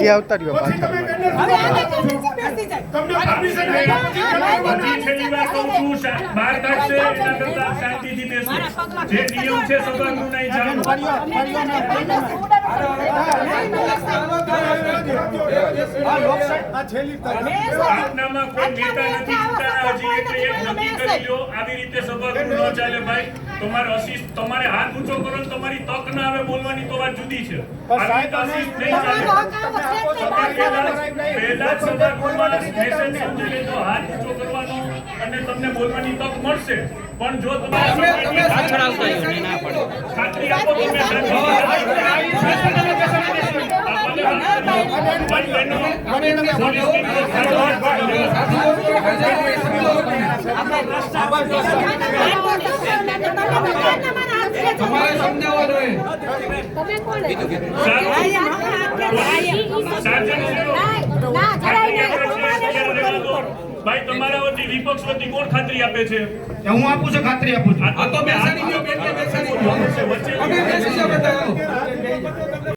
આવતા રહ્યો તમારે હાથ ઊંચો કરો તમારી તક ના આવે બોલવાની તો વાત જુદી છે. હાથ ઊંચો કરવાનો અને તમને બોલવાની તક મળશે પણ જો ખાતરી આપો ભાઈ તમારા વતી વિપક્ષ વતી કોણ ખાતરી આપે છે? હું આપું છું, ખાતરી આપું છું. આ તો